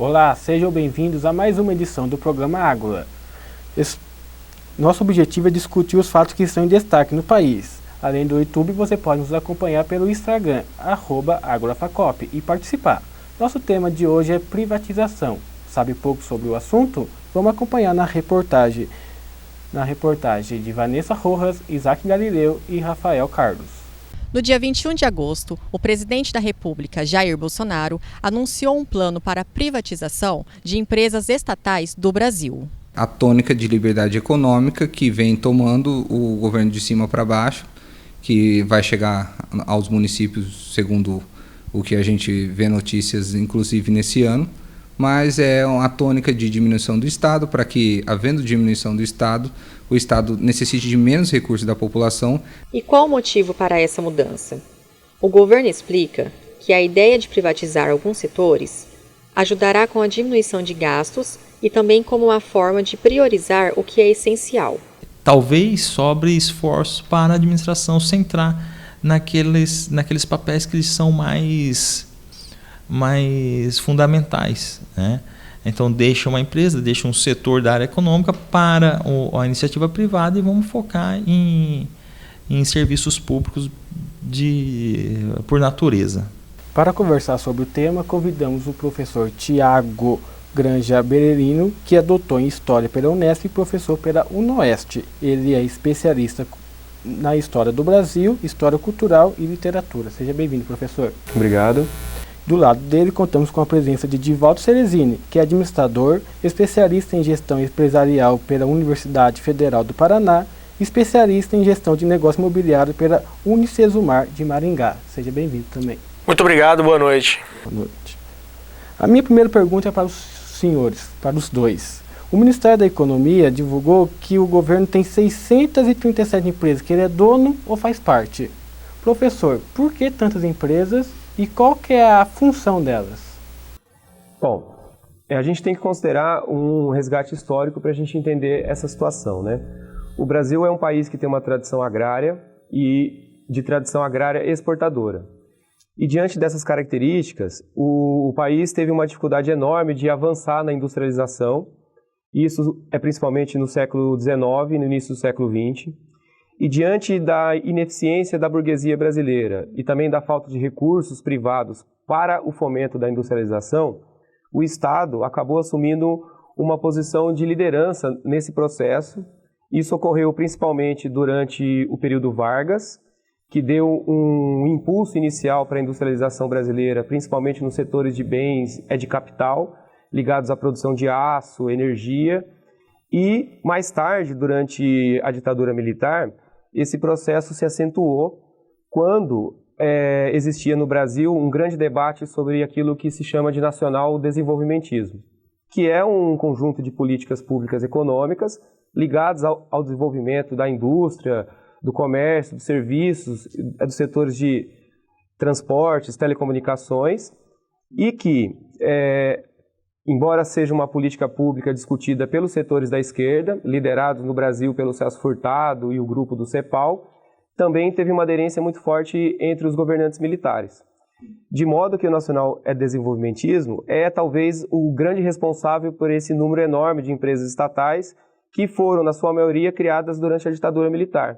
Olá, sejam bem-vindos a mais uma edição do programa Ágora. Nosso objetivo é discutir os fatos que estão em destaque no país. Além do YouTube, você pode nos acompanhar pelo Instagram, @agorafacop, e participar. Nosso tema de hoje é privatização. Sabe pouco sobre o assunto? Vamos acompanhar na reportagem de Vanessa Rojas, Isaac Galileu e Rafael Carlos. No dia 21 de agosto, o presidente da República, Jair Bolsonaro, anunciou um plano para a privatização de empresas estatais do Brasil. A tônica de liberdade econômica que vem tomando o governo de cima para baixo, que vai chegar aos municípios, segundo o que a gente vê notícias, inclusive nesse ano, mas é uma tônica de diminuição do Estado, para que, havendo diminuição do Estado, o Estado necessite de menos recursos da população. E qual o motivo para essa mudança? O governo explica que a ideia de privatizar alguns setores ajudará com a diminuição de gastos e também como uma forma de priorizar o que é essencial. Talvez sobre esforço para a administração centrar naqueles papéis que são mais fundamentais, né? Então deixa uma empresa, deixa um setor da área econômica para a iniciativa privada e vamos focar em serviços públicos por natureza. Para conversar sobre o tema, convidamos o professor Tiago Granja Bererino, que é doutor em História pela Unesp e professor pela UNOeste. Ele é especialista na História do Brasil, História Cultural e Literatura. Seja bem-vindo, professor. Obrigado. Do lado dele, contamos com a presença de Divaldo Cerezini, que é administrador, especialista em gestão empresarial pela Universidade Federal do Paraná, especialista em gestão de negócio imobiliário pela Unicesumar de Maringá. Seja bem-vindo também. Muito obrigado, boa noite. Boa noite. A minha primeira pergunta é para os senhores, para os dois. O Ministério da Economia divulgou que o governo tem 637 empresas que ele é dono ou faz parte. Professor, por que tantas empresas e qual que é a função delas? Bom, a gente tem que considerar um resgate histórico para a gente entender essa situação, né? O Brasil é um país que tem uma tradição agrária e de tradição agrária exportadora. E diante dessas características, o país teve uma dificuldade enorme de avançar na industrialização. Isso é principalmente no século XIX e no início do século XX. E diante da ineficiência da burguesia brasileira e também da falta de recursos privados para o fomento da industrialização, o Estado acabou assumindo uma posição de liderança nesse processo. Isso ocorreu principalmente durante o período Vargas, que deu um impulso inicial para a industrialização brasileira, principalmente nos setores de bens de capital, ligados à produção de aço, energia. E mais tarde, durante a ditadura militar, esse processo se acentuou quando existia no Brasil um grande debate sobre aquilo que se chama de nacional desenvolvimentismo, que é um conjunto de políticas públicas econômicas ligadas ao desenvolvimento da indústria, do comércio, dos serviços, dos setores de transportes, telecomunicações, e que, embora seja uma política pública discutida pelos setores da esquerda, liderados no Brasil pelo Celso Furtado e o grupo do CEPAL, também teve uma aderência muito forte entre os governantes militares. De modo que o nacional desenvolvimentismo é talvez o grande responsável por esse número enorme de empresas estatais que foram, na sua maioria, criadas durante a ditadura militar.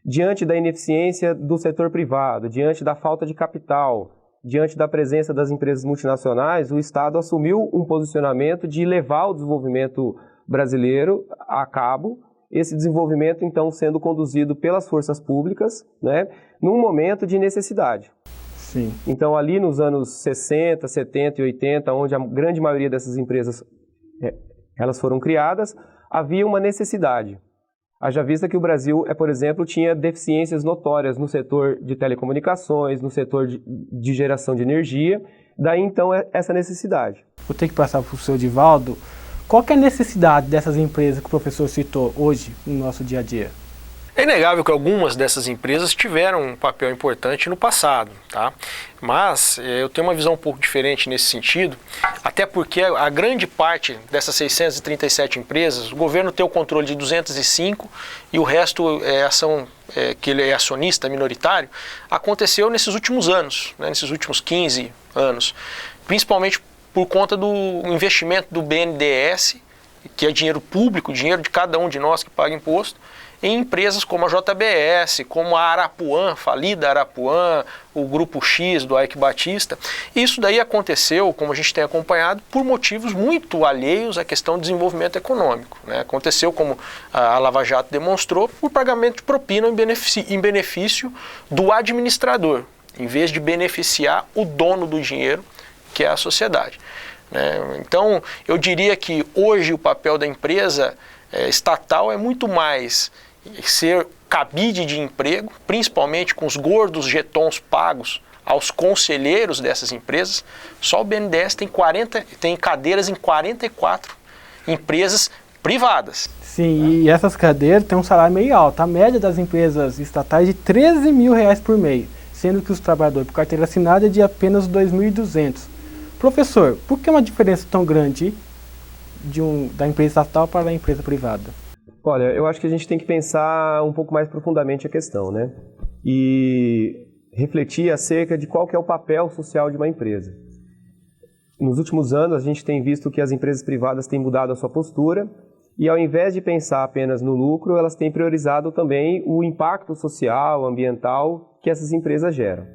Diante da ineficiência do setor privado, diante da falta de capital, diante da presença das empresas multinacionais, o Estado assumiu um posicionamento de levar o desenvolvimento brasileiro a cabo, esse desenvolvimento, então, sendo conduzido pelas forças públicas, né, num momento de necessidade. Sim. Então, ali nos anos 60, 70 e 80, onde a grande maioria dessas empresas elas foram criadas, havia uma necessidade. Haja vista que o Brasil, por exemplo, tinha deficiências notórias no setor de telecomunicações, no setor de geração de energia, daí então essa necessidade. Vou ter que passar para o seu Divaldo. Qual que é a necessidade dessas empresas que o professor citou hoje no nosso dia a dia? É inegável que algumas dessas empresas tiveram um papel importante no passado, tá? Mas eu tenho uma visão um pouco diferente nesse sentido, até porque a grande parte dessas 637 empresas, o governo tem o controle de 205 e o resto é ação que ele é acionista minoritário, aconteceu nesses últimos anos, né, nesses últimos 15 anos, principalmente por conta do investimento do BNDES, que é dinheiro público, dinheiro de cada um de nós que paga imposto, em empresas como a JBS, como a Arapuã, falida Arapuã, o Grupo X do Ike Batista. Isso daí aconteceu, como a gente tem acompanhado, por motivos muito alheios à questão do desenvolvimento econômico, né? Aconteceu, como a Lava Jato demonstrou, por pagamento de propina em benefício do administrador, em vez de beneficiar o dono do dinheiro, que é a sociedade, né? Então, eu diria que hoje o papel da empresa estatal é muito mais ser cabide de emprego, principalmente com os gordos jetons pagos aos conselheiros dessas empresas. Só o BNDES tem cadeiras em 44 empresas privadas. Sim, e essas cadeiras têm um salário meio alto. A média das empresas estatais é de R$13 mil por mês, sendo que os trabalhadores por carteira assinada é de apenas R$2.200. Professor, por que uma diferença tão grande da empresa estatal para a empresa privada? Olha, eu acho que a gente tem que pensar um pouco mais profundamente a questão, né? E refletir acerca de qual que é o papel social de uma empresa. Nos últimos anos, a gente tem visto que as empresas privadas têm mudado a sua postura e, ao invés de pensar apenas no lucro, elas têm priorizado também o impacto social, ambiental que essas empresas geram.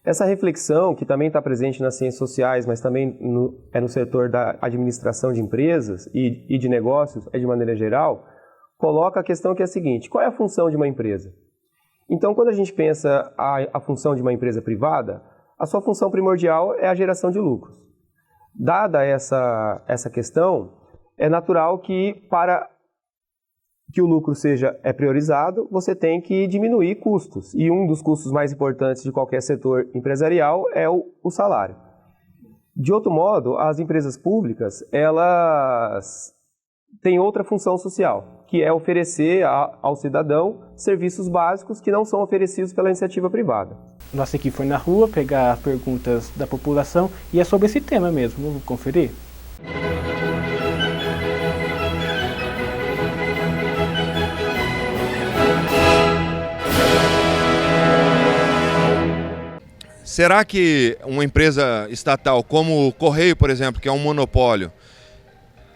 Essa reflexão, que também está presente nas ciências sociais, mas também no setor da administração de empresas e de negócios, de maneira geral, coloca a questão que é a seguinte: qual é a função de uma empresa? Então, quando a gente pensa a função de uma empresa privada, a sua função primordial é a geração de lucros. Dada essa questão, é natural que para que o lucro seja priorizado, você tem que diminuir custos. E um dos custos mais importantes de qualquer setor empresarial é o salário. De outro modo, as empresas públicas, elas têm outra função social, que é oferecer ao cidadão serviços básicos que não são oferecidos pela iniciativa privada. Nossa equipe foi na rua pegar as perguntas da população e é sobre esse tema mesmo. Vamos conferir? Será que uma empresa estatal como o Correio, por exemplo, que é um monopólio,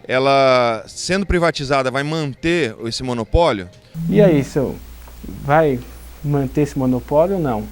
ela sendo privatizada vai manter esse monopólio? E aí, senhor, vai manter esse monopólio ou não?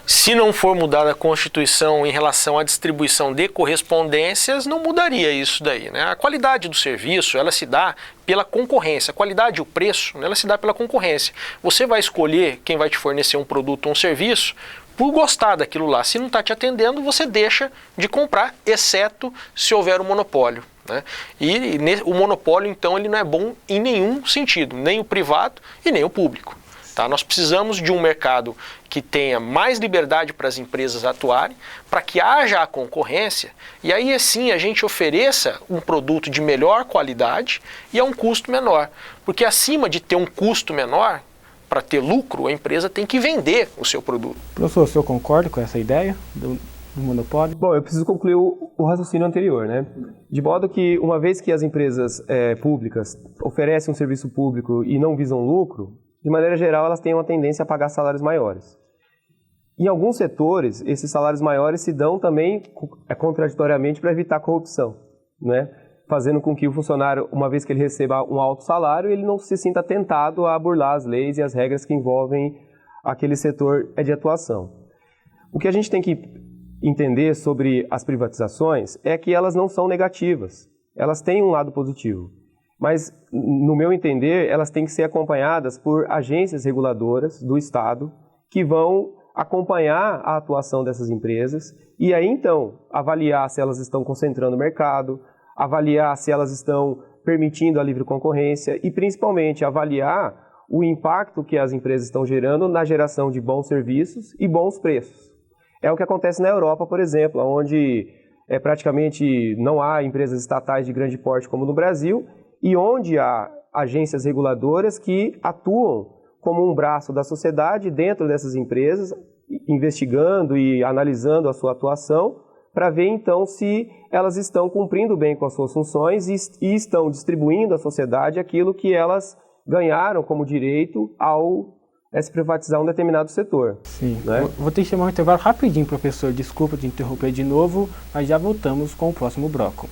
Se não for mudada a Constituição em relação à distribuição de correspondências, não mudaria isso daí, né? A qualidade do serviço, ela se dá pela concorrência. A qualidade e o preço, ela se dá pela concorrência. Você vai escolher quem vai te fornecer um produto ou um serviço por gostar daquilo lá. Se não está te atendendo, você deixa de comprar, exceto se houver um monopólio, né? E o monopólio, então, ele não é bom em nenhum sentido, nem o privado e nem o público. Tá? Nós precisamos de um mercado que tenha mais liberdade para as empresas atuarem, para que haja a concorrência, e aí sim a gente ofereça um produto de melhor qualidade e a um custo menor. Porque acima de ter um custo menor, para ter lucro, a empresa tem que vender o seu produto. Professor, o senhor concorda com essa ideia do monopólio? Bom, eu preciso concluir o raciocínio anterior, né? De modo que, uma vez que as empresas públicas oferecem um serviço público e não visam lucro, de maneira geral elas têm uma tendência a pagar salários maiores. Em alguns setores, esses salários maiores se dão também contraditoriamente para evitar corrupção, né? Fazendo com que o funcionário, uma vez que ele receba um alto salário, ele não se sinta tentado a burlar as leis e as regras que envolvem aquele setor de atuação. O que a gente tem que entender sobre as privatizações é que elas não são negativas, elas têm um lado positivo. Mas, no meu entender, elas têm que ser acompanhadas por agências reguladoras do Estado que vão acompanhar a atuação dessas empresas e aí, então, avaliar se elas estão concentrando o mercado, avaliar se elas estão permitindo a livre concorrência e, principalmente, avaliar o impacto que as empresas estão gerando na geração de bons serviços e bons preços. É o que acontece na Europa, por exemplo, onde praticamente não há empresas estatais de grande porte como no Brasil e onde há agências reguladoras que atuam como um braço da sociedade dentro dessas empresas, investigando e analisando a sua atuação, para ver então se elas estão cumprindo bem com as suas funções e estão distribuindo à sociedade aquilo que elas ganharam como direito ao é se privatizar um determinado setor. Sim. Né? Vou ter que chamar um intervalo rapidinho, professor. Desculpa te interromper de novo, mas já voltamos com o próximo bloco.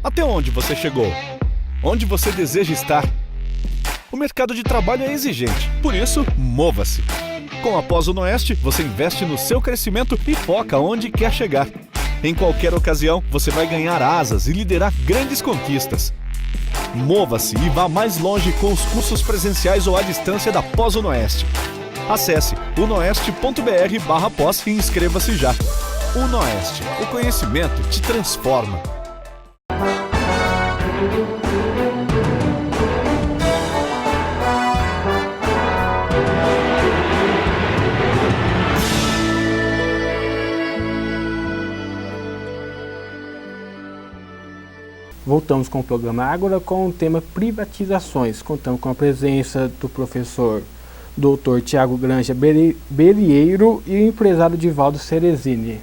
Até onde você chegou? Onde você deseja estar? O mercado de trabalho é exigente, por isso, mova-se. Com a Pós-Unoeste, você investe no seu crescimento e foca onde quer chegar. Em qualquer ocasião, você vai ganhar asas e liderar grandes conquistas. Mova-se e vá mais longe com os cursos presenciais ou à distância da Pós-Unoeste. Acesse unoeste.br/pós e inscreva-se já. Unoeste, o conhecimento te transforma. Voltamos com o programa Ágora com o tema privatizações. Contamos com a presença do professor Dr. Tiago Granja Berieiro e o empresário Divaldo Cerezini.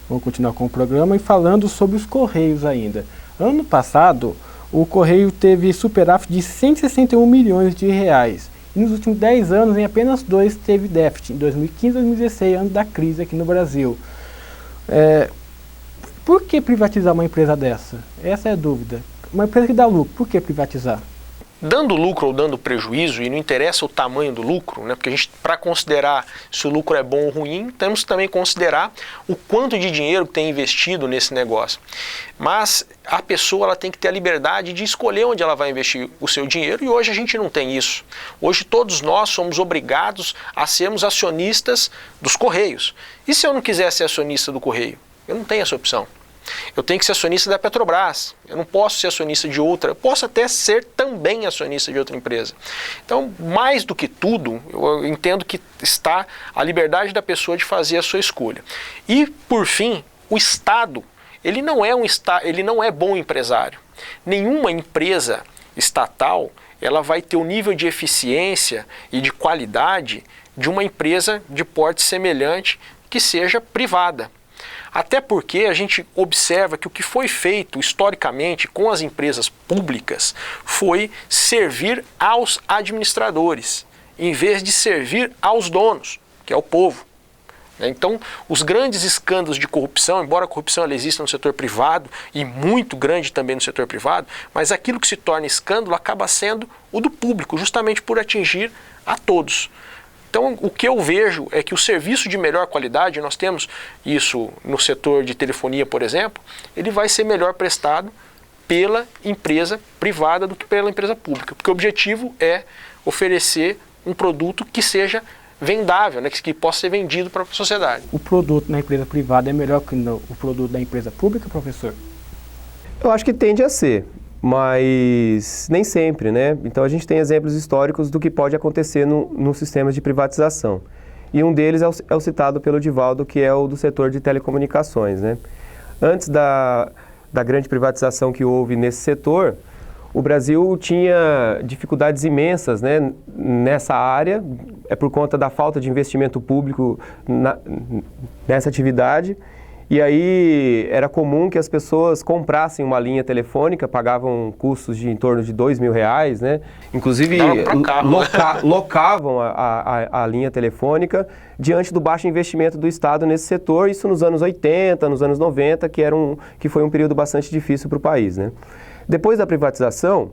Vamos continuar com o programa e falando sobre os Correios ainda. Ano passado, o Correio teve superávit de 161 milhões de reais. E nos últimos 10 anos, em apenas 2 teve déficit, em 2015 e 2016, ano da crise aqui no Brasil. Por que privatizar uma empresa dessa? Essa é a dúvida. Uma empresa que dá lucro, por que privatizar? Dando lucro ou dando prejuízo, e não interessa o tamanho do lucro, né? Porque a gente, para considerar se o lucro é bom ou ruim, temos que também considerar o quanto de dinheiro tem investido nesse negócio. Mas a pessoa ela tem que ter a liberdade de escolher onde ela vai investir o seu dinheiro, e hoje a gente não tem isso. Hoje todos nós somos obrigados a sermos acionistas dos Correios. E se eu não quiser ser acionista do Correio? Eu não tenho essa opção. Eu tenho que ser acionista da Petrobras. Eu não posso ser acionista de outra. Eu posso até ser também acionista de outra empresa. Então, mais do que tudo, eu entendo que está a liberdade da pessoa de fazer a sua escolha. E, por fim, o Estado, ele não é bom empresário. Nenhuma empresa estatal, ela vai ter o nível de eficiência e de qualidade de uma empresa de porte semelhante que seja privada. Até porque a gente observa que o que foi feito historicamente com as empresas públicas foi servir aos administradores, em vez de servir aos donos, que é o povo. Então, os grandes escândalos de corrupção, embora a corrupção ela exista no setor privado e muito grande também no setor privado, mas aquilo que se torna escândalo acaba sendo o do público, justamente por atingir a todos. Então, o que eu vejo é que o serviço de melhor qualidade, nós temos isso no setor de telefonia, por exemplo, ele vai ser melhor prestado pela empresa privada do que pela empresa pública, porque o objetivo é oferecer um produto que seja vendável, né, que possa ser vendido para a sociedade. O produto na empresa privada é melhor que o produto da empresa pública, professor? Eu acho que tende a ser, mas nem sempre, né? Então a gente tem exemplos históricos do que pode acontecer no sistema de privatização. E um deles é o citado pelo Divaldo, que é o do setor de telecomunicações, né? Antes da grande privatização que houve nesse setor, o Brasil tinha dificuldades imensas, né, nessa área, por conta da falta de investimento público nessa atividade. E aí era comum que as pessoas comprassem uma linha telefônica, pagavam custos de em torno de R$2.000, né? Inclusive locavam a linha telefônica diante do baixo investimento do Estado nesse setor, isso nos anos 80, nos anos 90, que foi um período bastante difícil para o país, né? Depois da privatização,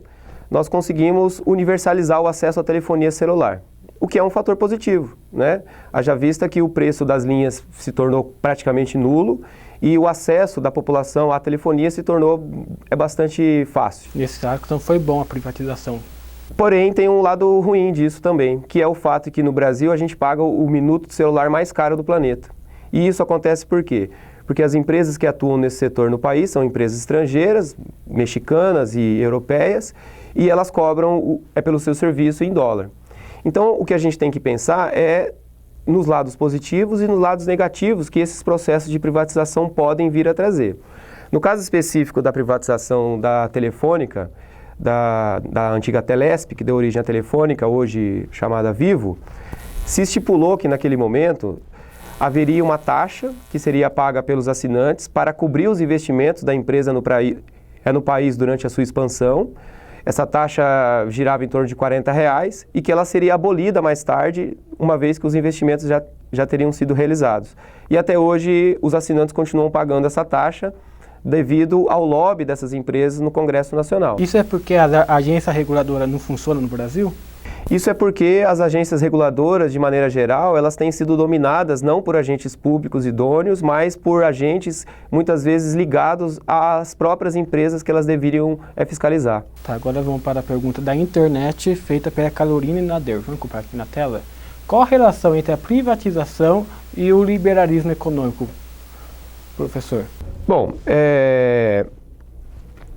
nós conseguimos universalizar o acesso à telefonia celular, o que é um fator positivo, né? Haja vista que o preço das linhas se tornou praticamente nulo e o acesso da população à telefonia se tornou bastante fácil. Nesse caso, então foi bom a privatização. Porém, tem um lado ruim disso também, que é o fato que no Brasil a gente paga o minuto de celular mais caro do planeta. E isso acontece por quê? Porque as empresas que atuam nesse setor no país são empresas estrangeiras, mexicanas e europeias, e elas cobram pelo seu serviço em dólar. Então, o que a gente tem que pensar é nos lados positivos e nos lados negativos que esses processos de privatização podem vir a trazer. No caso específico da privatização da Telefônica, da antiga Telesp, que deu origem à Telefônica, hoje chamada Vivo, se estipulou que naquele momento haveria uma taxa que seria paga pelos assinantes para cobrir os investimentos da empresa no país durante a sua expansão. Essa taxa girava em torno de R$40 e que ela seria abolida mais tarde, uma vez que os investimentos já teriam sido realizados. E até hoje os assinantes continuam pagando essa taxa devido ao lobby dessas empresas no Congresso Nacional. Isso é porque a agência reguladora não funciona no Brasil? Isso é porque as agências reguladoras, de maneira geral, elas têm sido dominadas não por agentes públicos idôneos, mas por agentes, muitas vezes, ligados às próprias empresas que elas deveriam fiscalizar. Tá, agora vamos para a pergunta da internet, feita pela Carolina Nader. Vamos colocar aqui na tela. Qual a relação entre a privatização e o liberalismo econômico, professor? Bom,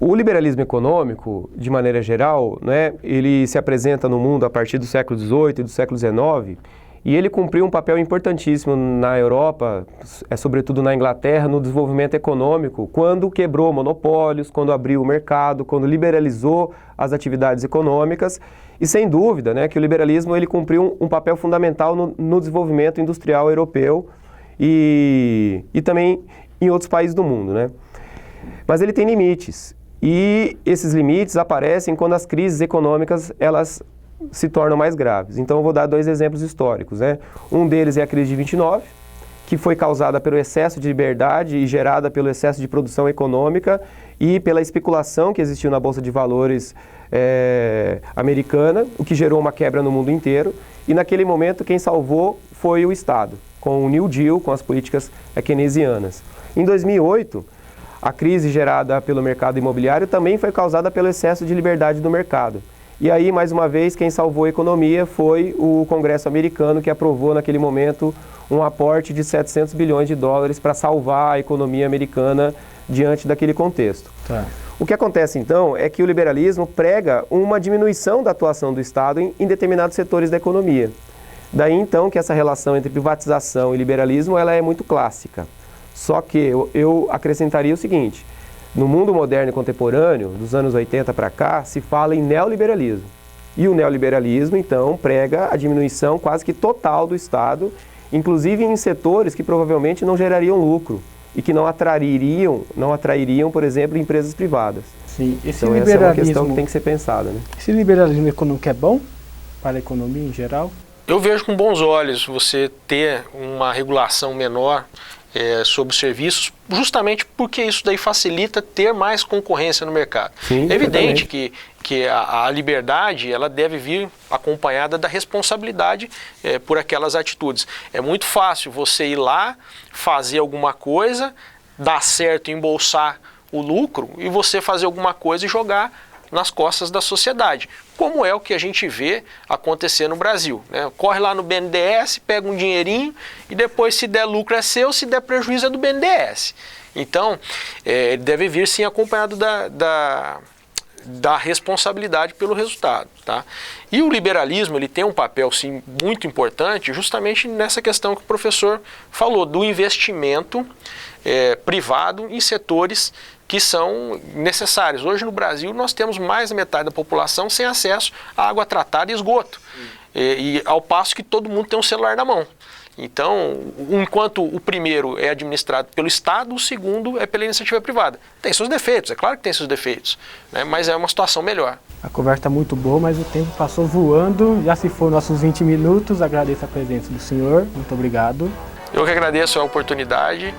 o liberalismo econômico, de maneira geral, né, ele se apresenta no mundo a partir do século XVIII e do século XIX, e ele cumpriu um papel importantíssimo na Europa, sobretudo na Inglaterra, no desenvolvimento econômico, quando quebrou monopólios, quando abriu o mercado, quando liberalizou as atividades econômicas, e sem dúvida, né, que o liberalismo ele cumpriu um papel fundamental no desenvolvimento industrial europeu e também em outros países do mundo, né? Mas ele tem limites. E esses limites aparecem quando as crises econômicas elas se tornam mais graves. Então eu vou dar 2 exemplos históricos, né? Um deles é a crise de 29, que foi causada pelo excesso de liberdade e gerada pelo excesso de produção econômica e pela especulação que existiu na Bolsa de Valores americana, o que gerou uma quebra no mundo inteiro. E naquele momento quem salvou foi o Estado, com o New Deal, com as políticas keynesianas. Em 2008, a crise gerada pelo mercado imobiliário também foi causada pelo excesso de liberdade do mercado. E aí, mais uma vez, quem salvou a economia foi o Congresso americano, que aprovou naquele momento um aporte de 700 bilhões de dólares para salvar a economia americana diante daquele contexto. Tá. O que acontece, então, é que o liberalismo prega uma diminuição da atuação do Estado em determinados setores da economia. Daí, então, que essa relação entre privatização e liberalismo ela é muito clássica. Só que eu acrescentaria o seguinte, no mundo moderno e contemporâneo, dos anos 80 para cá, se fala em neoliberalismo. E o neoliberalismo, então, prega a diminuição quase que total do Estado, inclusive em setores que provavelmente não gerariam lucro e que não atrairiam, por exemplo, empresas privadas. Sim, esse então liberalismo, essa é uma questão que tem que ser pensada, né? Esse liberalismo econômico é bom para a economia em geral? Eu vejo com bons olhos você ter uma regulação menor sobre os serviços, justamente porque isso daí facilita ter mais concorrência no mercado. Sim, é evidente que a liberdade ela deve vir acompanhada da responsabilidade por aquelas atitudes. É muito fácil você ir lá, fazer alguma coisa, dar certo, embolsar o lucro e você fazer alguma coisa e jogar nas costas da sociedade, como é o que a gente vê acontecer no Brasil, né? Corre lá no BNDES, pega um dinheirinho e depois se der lucro é seu, se der prejuízo é do BNDES. Então, ele deve vir sim acompanhado da responsabilidade pelo resultado, tá? E o liberalismo ele tem um papel sim muito importante justamente nessa questão que o professor falou, do investimento privado em setores que são necessários. Hoje no Brasil nós temos mais da metade da população sem acesso à água tratada e esgoto. E ao passo que todo mundo tem um celular na mão. Então, enquanto o primeiro é administrado pelo Estado, o segundo é pela iniciativa privada. Tem seus defeitos, é claro que tem seus defeitos, né? Mas é uma situação melhor. A conversa está muito boa, mas o tempo passou voando. Já se foram nossos 20 minutos. Agradeço a presença do senhor. Muito obrigado. Eu que agradeço a oportunidade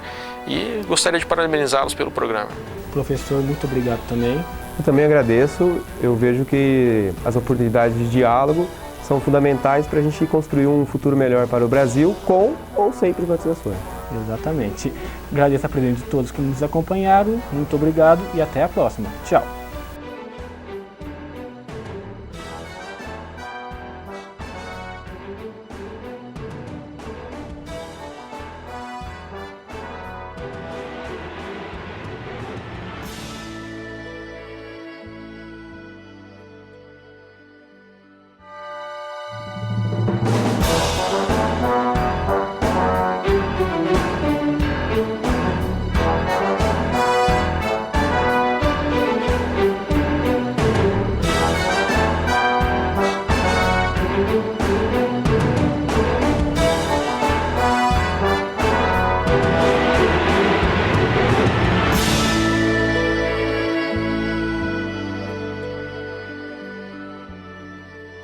e gostaria de parabenizá-los pelo programa. Professor, muito obrigado também. Eu também agradeço. Eu vejo que as oportunidades de diálogo são fundamentais para a gente construir um futuro melhor para o Brasil, com ou sem privatizações. Exatamente. Agradeço a presença de todos que nos acompanharam. Muito obrigado e até a próxima. Tchau.